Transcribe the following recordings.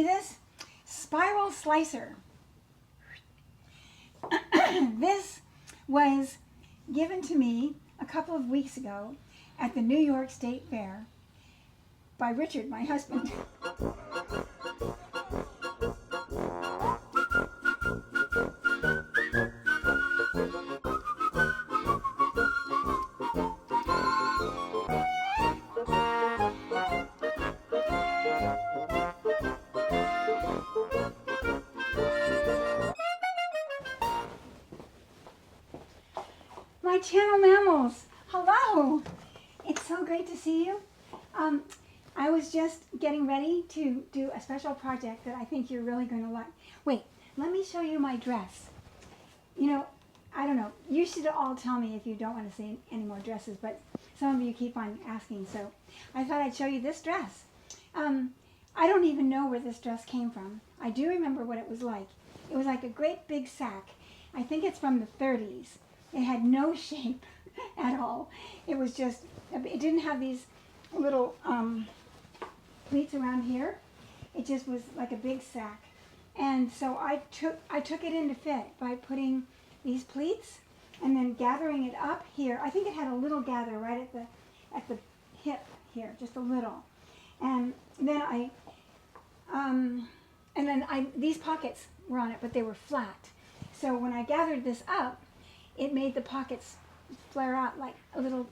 see this? Spiral slicer. This was given to me a couple of weeks ago at the New York State Fair by Richard, my husband. My channel mammals, hello! It's so great to see you. I was just getting ready to do a special project that I think you're really going to like. Wait, let me show you my dress. You know, I don't know, you should all tell me if you don't want to see any more dresses, but some of you keep on asking, so I thought I'd show you this dress. I don't even know where this dress came from. I do remember what it was like. It was like a great big sack. I think it's from the 30s. It had no shape at all. It was just, it didn't have these little pleats around here. It just was like a big sack. And so I took it into fit by putting these pleats and then gathering it up here. I think it had a little gather right at the hip here, just a little. And then these pockets were on it, but they were flat. So when I gathered this up, it made the pockets flare out like a little,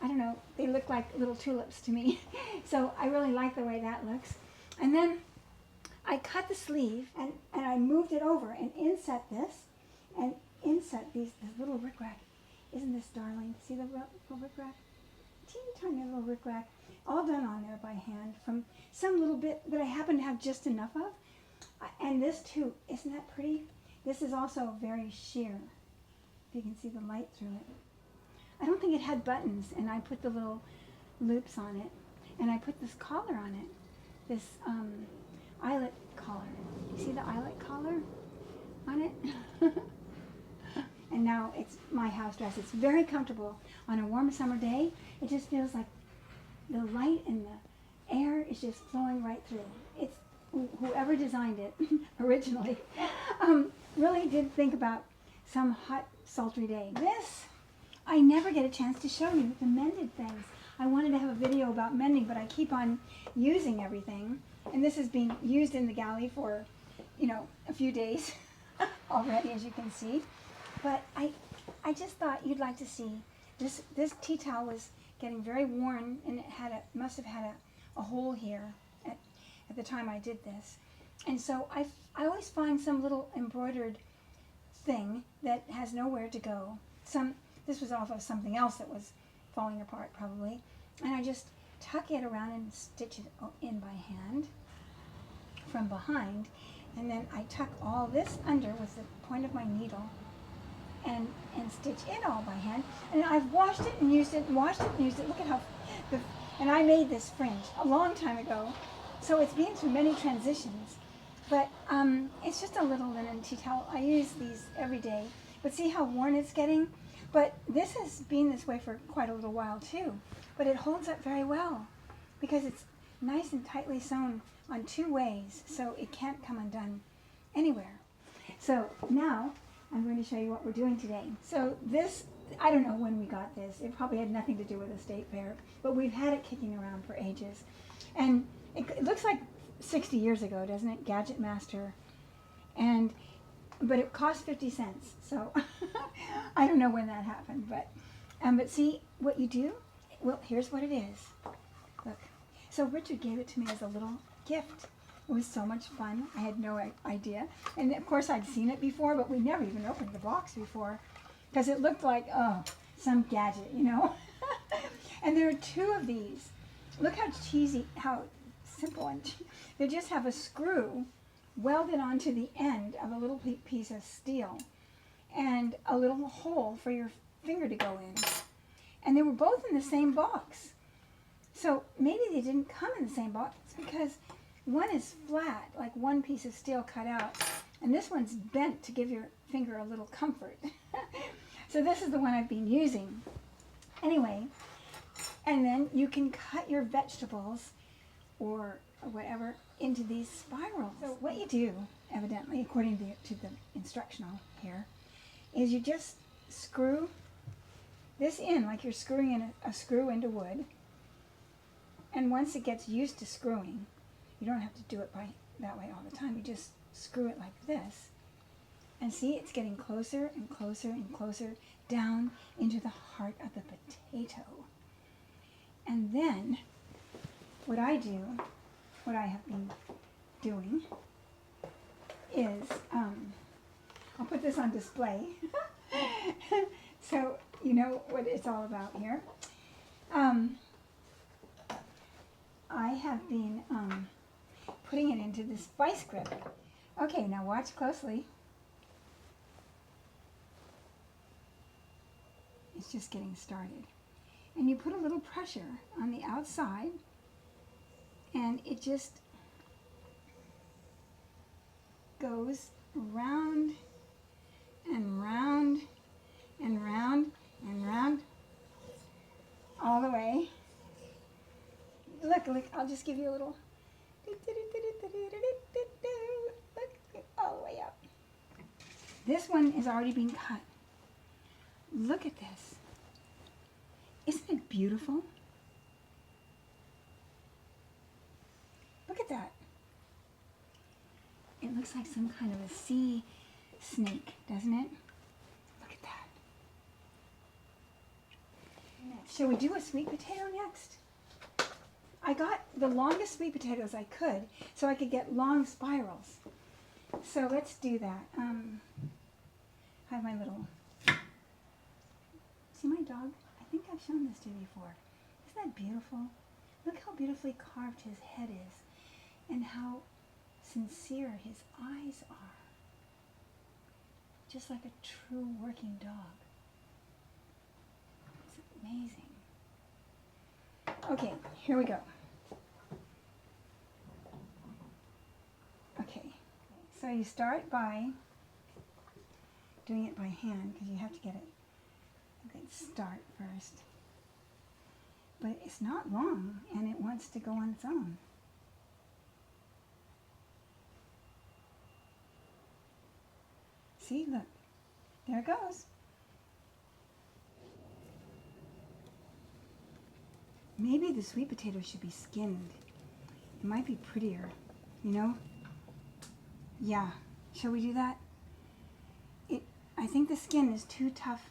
I don't know, they look like little tulips to me. So I really like the way that looks. And then I cut the sleeve and I moved it over and inset this and inset this little rickrack. Isn't this darling? See the little rickrack? Teeny tiny little rickrack. All done on there by hand from some little bit that I happen to have just enough of. And this too, isn't that pretty? This is also very sheer. If you can see the light through it. I don't think it had buttons, and I put the little loops on it, and I put this collar on it, this eyelet collar. You see the eyelet collar on it? And now it's my house dress. It's very comfortable on a warm summer day. It just feels like the light and the air is just flowing right through. It's whoever designed it originally really did think about some hot, sultry day. This, I never get a chance to show you the mended things. I wanted to have a video about mending, but I keep on using everything. And this is being used in the galley for, you know, a few days already, as you can see. But I just thought you'd like to see. This tea towel was getting very worn, and it must have had a hole here at the time I did this. And so I always find some little embroidered thing that has nowhere to go. This was off of something else that was falling apart probably, and I just tuck it around and stitch it in by hand from behind, and then I tuck all this under with the point of my needle and stitch it all by hand. And I've washed it and used it and washed it and used it. Look at how and I made this fringe a long time ago, so it's been through many transitions. But it's just a little linen tea towel. I use these every day. But see how worn it's getting? But this has been this way for quite a little while too. But it holds up very well because it's nice and tightly sewn on two ways, so it can't come undone anywhere. So now I'm going to show you what we're doing today. So this, I don't know when we got this. It probably had nothing to do with the state fair, but we've had it kicking around for ages. And it looks like 60 years ago, doesn't it? Gadget Master. But it cost 50 cents, so I don't know when that happened, but see what you do? Well, here's what it is. Look. So Richard gave it to me as a little gift. It was so much fun. I had no idea. And of course I'd seen it before, but we never even opened the box before because it looked like, oh, some gadget, you know? And there are two of these. Look how cheesy, how simple and they just have a screw welded onto the end of a little piece of steel and a little hole for your finger to go in. And they were both in the same box. So maybe they didn't come in the same box because one is flat, like one piece of steel cut out, and this one's bent to give your finger a little comfort. So this is the one I've been using. Anyway, and then you can cut your vegetables or or whatever into these spirals. So what you do, evidently, according to the instructional here, is you just screw this in like you're screwing in a screw into wood. And once it gets used to screwing, you don't have to do it that way all the time. You just screw it like this. And see, it's getting closer and closer and closer down into the heart of the potato. And then, what I have been doing is, I'll put this on display so you know what it's all about here. I have been putting it into this vice grip. Okay, now watch closely. It's just getting started. And you put a little pressure on the outside, and it just goes round and round and round and round all the way. Look, I'll just give you a little. Look, all the way up. This one is already being cut. Look at this. Isn't it beautiful? Look at that. It looks like some kind of a sea snake, doesn't it? Look at that. Shall we do a sweet potato next? I got the longest sweet potatoes I could, so I could get long spirals. So let's do that. I have my little... See my dog? I think I've shown this to you before. Isn't that beautiful? Look how beautifully carved his head is, and how sincere his eyes are. Just like a true working dog. It's amazing. Okay, here we go. Okay, so you start by doing it by hand, because you have to get it a good start first. But it's not long, and it wants to go on its own. See, look, there it goes. Maybe the sweet potato should be skinned. It might be prettier, you know? Yeah, shall we do that? I think the skin is too tough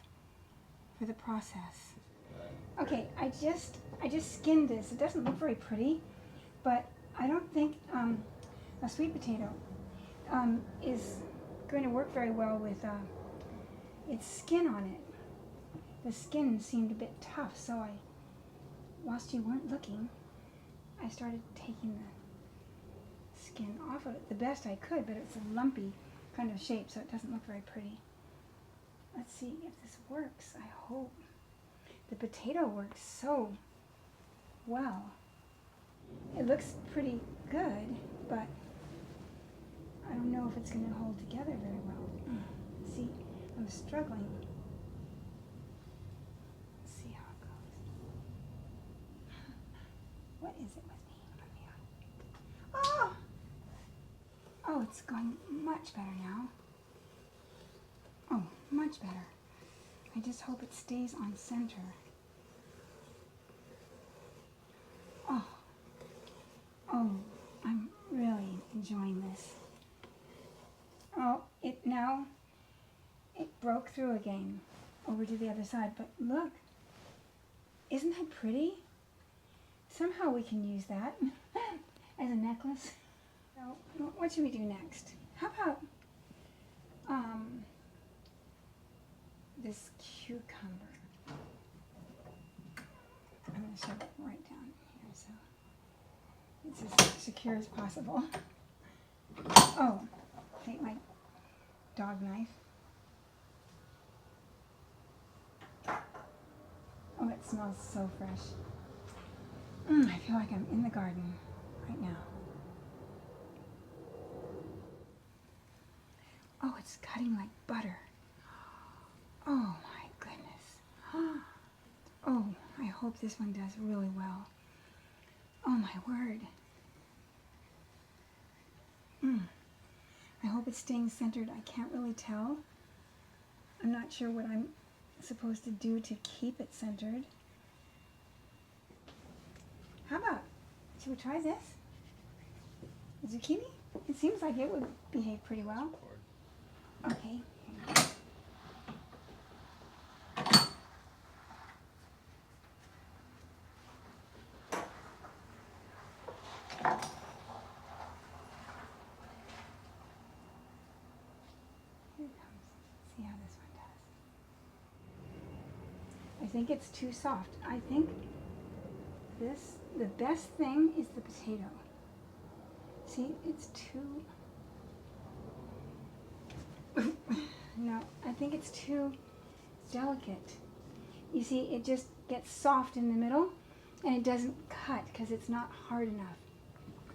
for the process. Okay, I just skinned this. It doesn't look very pretty, but I don't think a sweet potato is going to work very well with its skin on it. The skin seemed a bit tough, so whilst you weren't looking, I started taking the skin off of it the best I could, but it's a lumpy kind of shape, so it doesn't look very pretty. Let's see if this works. I hope. The potato works so well. It looks pretty good, but I don't know if it's going to hold together very well. See, I'm struggling. Let's see how it goes. What is it with me? Oh! Oh, it's going much better now. Oh, much better. I just hope it stays on center. Oh, I'm really enjoying this. Oh, it broke through again over to the other side, but look, isn't that pretty? Somehow we can use that as a necklace. So, what should we do next? How about this cucumber? I'm going to shove it right down here so it's as secure as possible. Oh, take my dog knife. Oh, it smells so fresh. I feel like I'm in the garden right now. Oh, it's cutting like butter. Oh my goodness. Oh, I hope this one does really well. Oh my word. hope it's staying centered. I can't really tell. I'm not sure what I'm supposed to do to keep it centered. How about, should we try this? Zucchini? It seems like it would behave pretty well. Okay. See how this one does. I think it's too soft. I think the best thing is the potato. See, it's too, no, I think it's too delicate. You see, it just gets soft in the middle and it doesn't cut because it's not hard enough.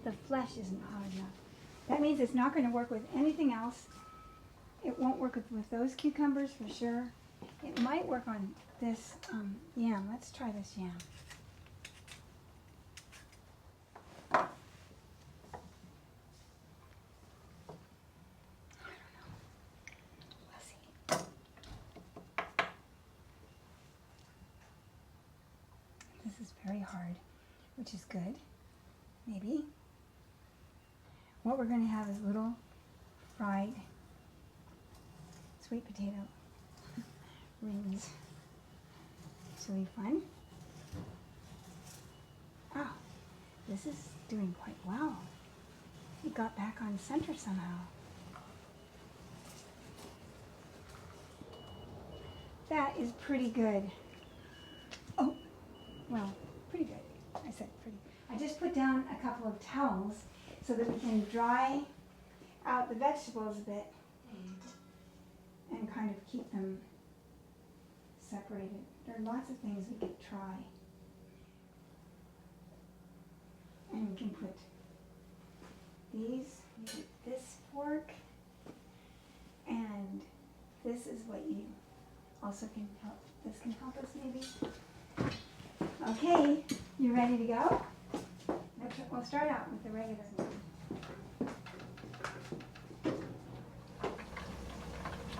The flesh isn't hard enough. That means it's not going to work with anything else. It won't work with those cucumbers for sure. It might work on this yam. Let's try this yam. I don't know. We'll see. This is very hard, which is good. Maybe. What we're going to have is little fried sweet potato rings. This will be fun. Oh, this is doing quite well. It got back on center somehow. That is pretty good. Oh, well, pretty good. I said pretty. I just put down a couple of towels so that we can dry out the vegetables a bit and kind of keep them separated. There are lots of things we could try. And we can put these, this fork, and this is what you also can help. This can help us maybe. Okay, you ready to go? We'll start out with the regular one.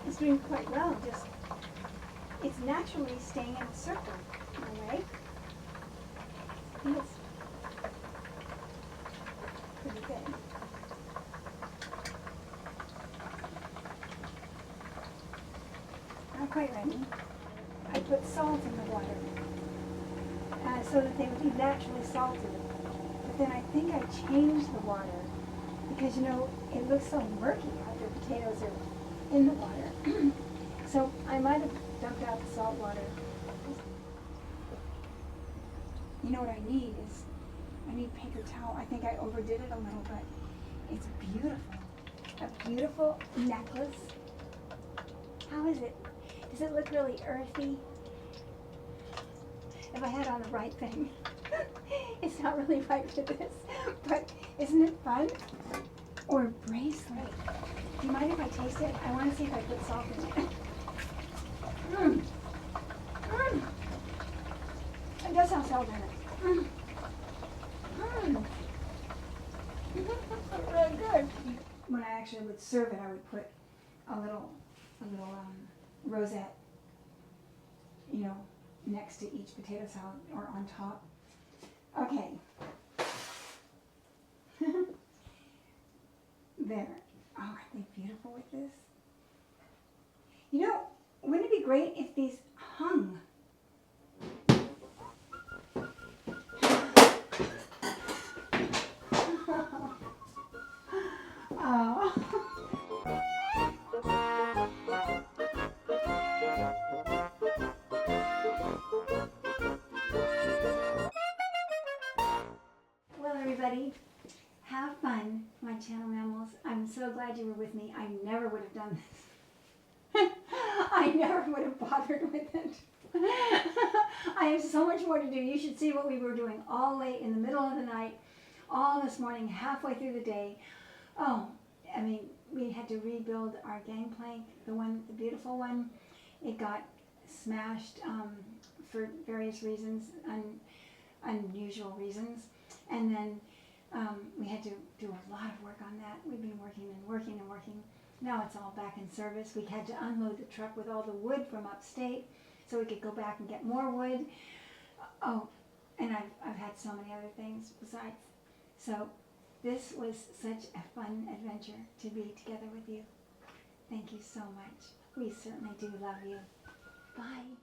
It's doing quite well. Just it's naturally staying in a circle in a way. I think it's pretty good. Not quite ready. I put salt in the water so that they would be naturally salted. But then I think I changed the water because, you know, it looks so murky after potatoes are in the water. So I might have dumped out the salt water. You know what I need is, I need paper towel. I think I overdid it a little, but it's beautiful. A beautiful necklace. How is it? Does it look really earthy? If I had on the right thing. It's not really right for this, but isn't it fun? Or bracelet. Do you mind if I taste it? I want to see if I put salt in it. It does have salt in it. Really good. When I actually would serve it, I would put a little rosette, you know, next to each potato salad or on top. Okay. There. Oh, aren't they beautiful with this? You know, wouldn't it be great if these hung? Oh. Well, everybody, have fun, my channel mammals. I'm so glad you were with me. I never would have done this. I never would have bothered with it. I have so much more to do. You should see what we were doing all late in the middle of the night, all this morning, halfway through the day. Oh, I mean, we had to rebuild our gangplank, the beautiful one. It got smashed for various reasons, unusual reasons. And then We had to do a lot of work on that. We've been working and working and working. Now it's all back in service. We had to unload the truck with all the wood from upstate so we could go back and get more wood. Oh, and I've had so many other things besides. So this was such a fun adventure to be together with you. Thank you so much. We certainly do love you. Bye.